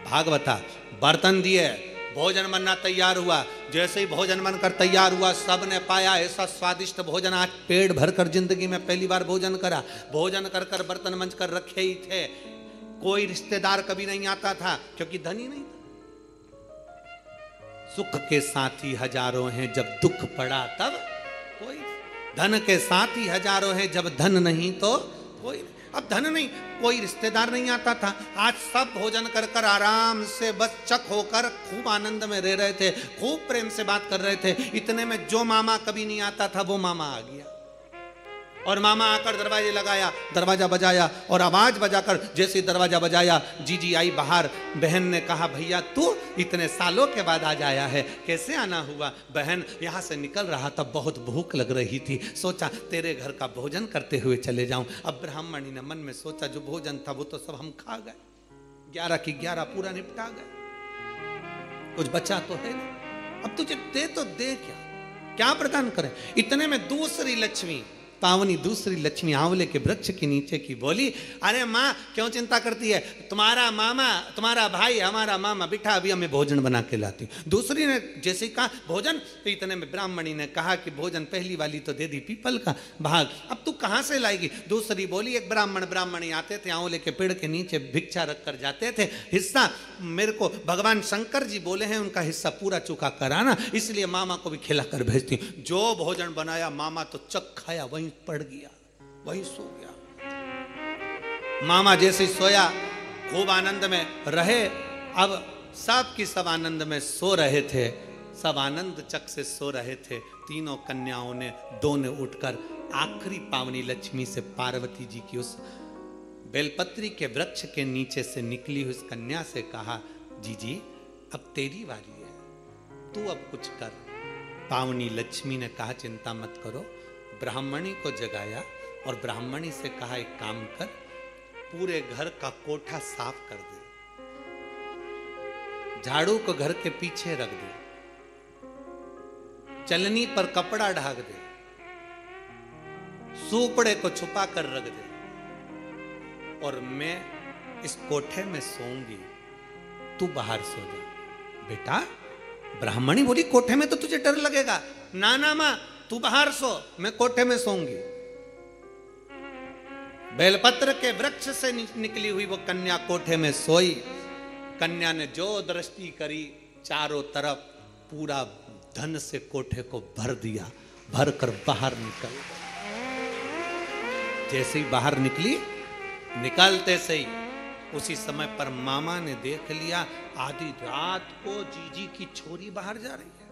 भागवता बर्तन दिए, भोजन बनना तैयार हुआ। जैसे ही भोजन बनकर तैयार हुआ, सबने पाया ऐसा स्वादिष्ट भोजन, आज पेट भरकर जिंदगी में पहली बार भोजन करा। भोजन कर कर बर्तन मंज कर रखे ही थे। कोई रिश्तेदार कभी नहीं आता था, क्योंकि धन ही नहीं था। सुख के साथी हजारों हैं, जब दुख पड़ा तब कोई नहीं। धन के साथी हजारों हैं, जब धन नहीं तो कोई नहीं। अब धन नहीं, कोई रिश्तेदार नहीं आता था। आज सब भोजन कर कर आराम से बस चक होकर खूब आनंद में रह रहे थे, खूब प्रेम से बात कर रहे थे। इतने में जो मामा कभी नहीं आता था वो मामा आ गया, और मामा आकर दरवाजे लगाया, दरवाजा बजाया, और आवाज बजाकर जैसे दरवाजा बजाया, जीजी आई बाहर। बहन ने कहा, भैया तू इतने सालों के बाद आज आया है, कैसे आना हुआ? बहन यहाँ से निकल रहा था, बहुत भूख लग रही थी, सोचा तेरे घर का भोजन करते हुए चले जाऊं। अब ब्राह्मणी ने मन में सोचा, जो भोजन था वो तो सब हम खा गए, 11 की 11 पूरा निपटा गए, कुछ बचा तो है नहीं। अब तुझे दे तो दे क्या प्रदान करें? इतने में दूसरी लक्ष्मी, पावनी दूसरी लक्ष्मी आंवले के वृक्ष के नीचे की बोली, अरे माँ क्यों चिंता करती है, तुम्हारा मामा, तुम्हारा भाई, हमारा मामा बिठा, अभी हमें भोजन बना के लाती। दूसरी ने जैसे कहा भोजन, तो इतने में ब्राह्मणी ने कहा कि भोजन पहली वाली तो दे दी पीपल का भाग, अब तू कहाँ से लाएगी? दूसरी बोली, एक ब्राह्मणी आते थे, आंवले के पेड़ के नीचे भिक्षा रख कर जाते थे, हिस्सा मेरे को भगवान शंकर जी बोले हैं उनका हिस्सा पूरा चुका कराना, इसलिए मामा को भी खिला कर भेजती हूँ। जो भोजन बनाया मामा तो चक खाया, वहीं पड़ गया, वहीं सो गया। मामा जैसे सोया, खूब आनंद में रहे। अब सब की सब आनंद में सो रहे थे, सब आनंद चक से सो रहे थे। तीनों कन्याओं ने, दो ने उठकर आखिरी पावनी लक्ष्मी से, पार्वती जी की उस बेलपत्री के वृक्ष के नीचे से निकली उस कन्या से कहा, जीजी अब तेरी बारी है, तू अब कुछ कर। पावनी लक्ष्मी ने कहा, चिंता मत करो। ब्राह्मणी को जगाया और ब्राह्मणी से कहा, एक काम कर, पूरे घर का कोठा साफ कर दे, झाड़ू को घर के पीछे रख दे, चलनी पर कपड़ा ढाक दे, सूपड़े को छुपा कर रख दे, और मैं इस कोठे में सोऊंगी, तू बाहर सो जा। बेटा ब्राह्मणी बोली कोठे में तो तुझे डर लगेगा। ना ना मां, तू बाहर सो, मैं कोठे में सोऊंगी। बेलपत्र के वृक्ष से निकली हुई वो कन्या कोठे में सोई। कन्या ने जो दृष्टि करी, चारों तरफ पूरा धन से कोठे को भर दिया, भर कर बाहर निकल। जैसे ही बाहर निकली, निकलते से ही उसी समय पर मामा ने देख लिया, आधी रात को जीजी की छोरी बाहर जा रही है।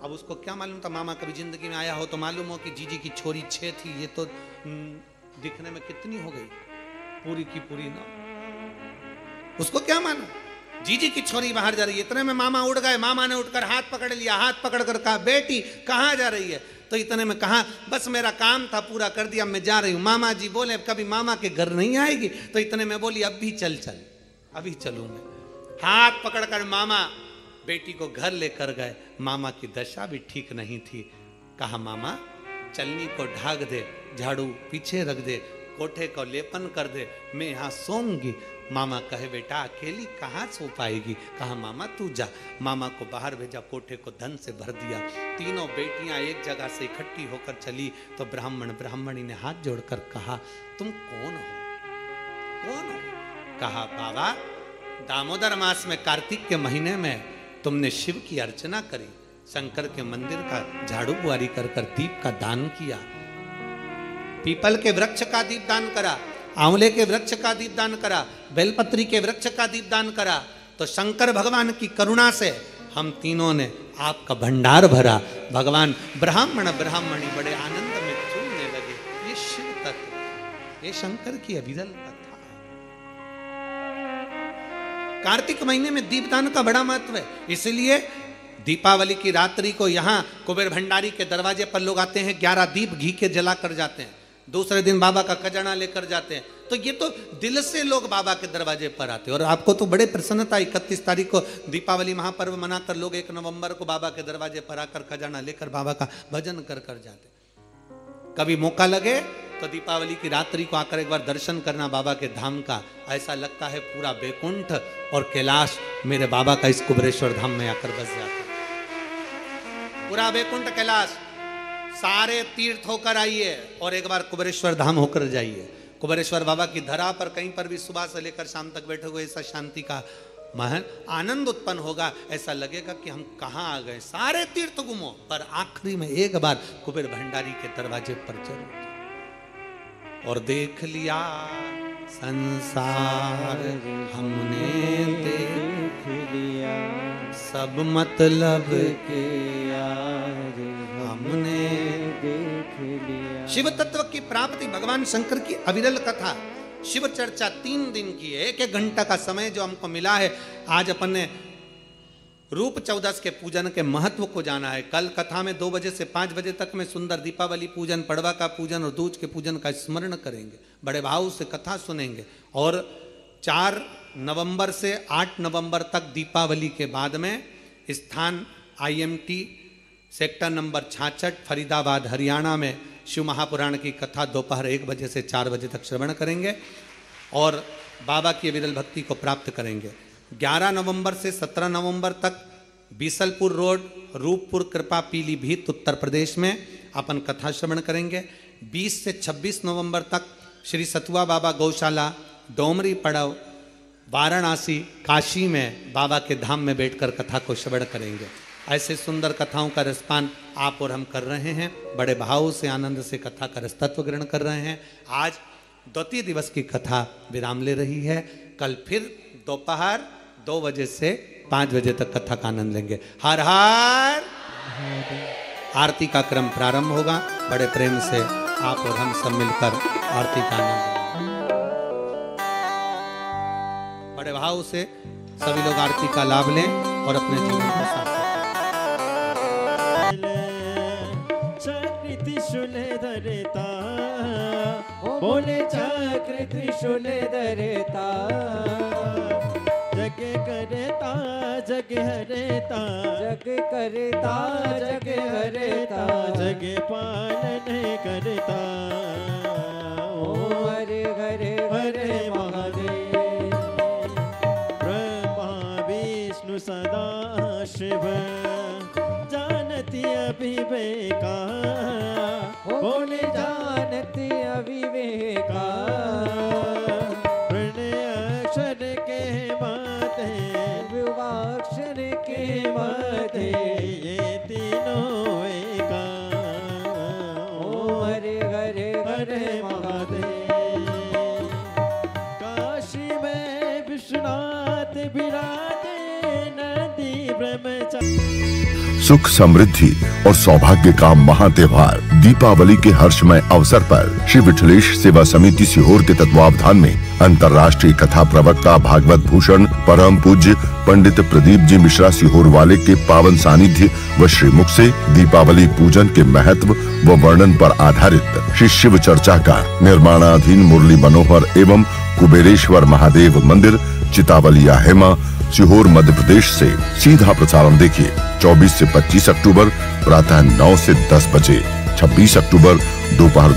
अब उसको क्या मालूम था, मामा कभी जिंदगी में आया हो तो मालूम हो कि जीजी की छोरी 6 थी, ये तो दिखने में कितनी हो गई, पूरी की पूरी ना। उसको क्या मालूम, जीजी की छोरी बाहर जा रही है। इतने में मामा उड़ गए। मामा ने उठकर हाथ पकड़ लिया, हाथ पकड़कर कहा, बेटी कहाँ जा रही है? तो इतने में कहा, बस मेरा काम था पूरा कर दिया, मैं जा रही हूँ। मामा जी बोले, कभी मामा के घर नहीं आएगी? तो इतने में बोली, अब भी चल चल, अभी चलूँ मैं। हाथ पकड़कर मामा बेटी को घर लेकर गए। मामा की दशा भी ठीक नहीं थी। कहा, मामा चलनी को ढाक दे, झाड़ू पीछे रख दे, कोठे को लेपन कर दे, मैं यहाँ सोऊंगी। मामा कहे, बेटा अकेली कहाँ सो पाएगी? कहा, मामा तू जा। मामा को बाहर भेजा, कोठे को धन से भर दिया। तीनों बेटियां एक जगह से इकट्ठी होकर चली तो ब्राह्मणी ने हाथ जोड़कर कहा, तुम कौन हो? कौन हो? कहा, बाबा दामोदर मास में कार्तिक के महीने में तुमने शिव की अर्चना करी, शंकर के मंदिर का झाड़ू बुआरी कर कर दीप का दान किया, पीपल के वृक्ष का दीप दान करा, आंवले के वृक्ष का दीप दान करा, बेलपत्री के वृक्ष का दीप दान करा, तो शंकर भगवान की करुणा से हम तीनों ने आपका भंडार भरा। भगवान ब्राह्मणी बड़े आनंद में झूमने लगे। ये शिव तत्व, ये शंकर की अविरल कथा। कार्तिक महीने में दीपदान का बड़ा महत्व है। इसलिए दीपावली की रात्रि को यहाँ कुबेर भंडारी के दरवाजे पर लोग आते हैं, 11 दीप घी के जला कर जाते हैं। दूसरे दिन बाबा का खजाना लेकर जाते हैं। तो ये तो दिल से लोग बाबा के दरवाजे पर आते हैं। और आपको तो बड़े प्रसन्नता, 31 तारीख को दीपावली महापर्व मनाकर लोग 1 नवंबर को बाबा के दरवाजे पर आकर खजाना लेकर बाबा का भजन कर कर जाते। कभी मौका लगे तो दीपावली की रात्रि को आकर एक बार दर्शन करना बाबा के धाम का। ऐसा लगता है पूरा बैकुंठ और कैलाश मेरे बाबा का इस कुबेरेश्वर धाम में आकर बस जाता है। पूरा बैकुंठ कैलाश सारे तीर्थ होकर आइए और एक बार कुबेरेश्वर धाम होकर जाइए। कुबेरेश्वर बाबा की धरा पर कहीं पर भी सुबह से लेकर शाम तक बैठे हुए ऐसा शांति का महल आनंद उत्पन्न होगा। ऐसा लगेगा कि हम कहाँ आ गए। सारे तीर्थ घूमो पर आखिरी में एक बार कुबेर भंडारी के दरवाजे पर जरूर और देख लिया संसार हमने देख लिया, सब मतलब के यार हमने देख लिया। शिव तत्व की प्राप्ति, भगवान शंकर की अविरल कथा, शिव चर्चा 3 दिन की है। 1-1 घंटा का समय जो हमको मिला है, आज अपन ने रूप 14 के पूजन के महत्व को जाना है। कल कथा में 2 बजे से 5 बजे तक में सुंदर दीपावली पूजन, पड़वा का पूजन और दूज के पूजन का स्मरण करेंगे, बड़े भाव से कथा सुनेंगे। और 4 नवंबर से 8 नवंबर तक दीपावली के बाद में स्थान IMT sector number 66 Faridabad Haryana में शिव महापुराण की कथा दोपहर 1 बजे से 4 बजे तक श्रवण करेंगे और बाबा की विरल भक्ति को प्राप्त करेंगे। 11 नवंबर से 17 नवंबर तक बीसलपुर रोड, रूपपुर कृपा, पीलीभीत, उत्तर प्रदेश में अपन कथा श्रवण करेंगे। 20 से 26 नवंबर तक श्री सतुआ बाबा गौशाला, डोमरी पड़ाव, वाराणसी, काशी में बाबा के धाम में बैठकर कथा को श्रवण करेंगे। ऐसे सुंदर कथाओं का रसपान आप और हम कर रहे हैं। बड़े भाव से, आनंद से कथा का रसतत्व ग्रहण कर रहे हैं। आज द्वितीय दिवस की कथा विराम ले रही है। कल फिर दोपहर 2 बजे से 5 बजे तक कथा का आनंद लेंगे। हर हर आरती का क्रम प्रारंभ होगा। बड़े प्रेम से आप और हम सब मिलकर आरती का आनंद, बड़े भाव से सभी लोग आरती का लाभ लें और अपने जीवन को सार्थक धरता बोले चक्र त्रिशूल धरता, जग करता जग हरता, जग करता जग हरता, जग पालन करता। ओ हरे हरे हरे महादेव, ब्रह्मा विष्णु सदा शिव। सुख समृद्धि और सौभाग्य का महात्योहार दीपावली के हर्षमय अवसर पर श्री विठलेश सेवा समिति सीहोर के तत्वावधान में अंतर्राष्ट्रीय कथा प्रवक्ता भागवत भूषण परम पूज्य पंडित प्रदीप जी मिश्रा सीहोर वाले के पावन सानिध्य व श्रीमुख से दीपावली पूजन के महत्व व वर्णन पर आधारित श्री शिव चर्चा का निर्माणाधीन मुरली मनोहर एवं कुबेरेश्वर महादेव मंदिर चितावलिया हेमा सीहोर मध्य प्रदेश से सीधा प्रसारण देखिए 24 से 25 अक्टूबर प्रातः 9 से 10 बजे, 26 अक्टूबर दोपहर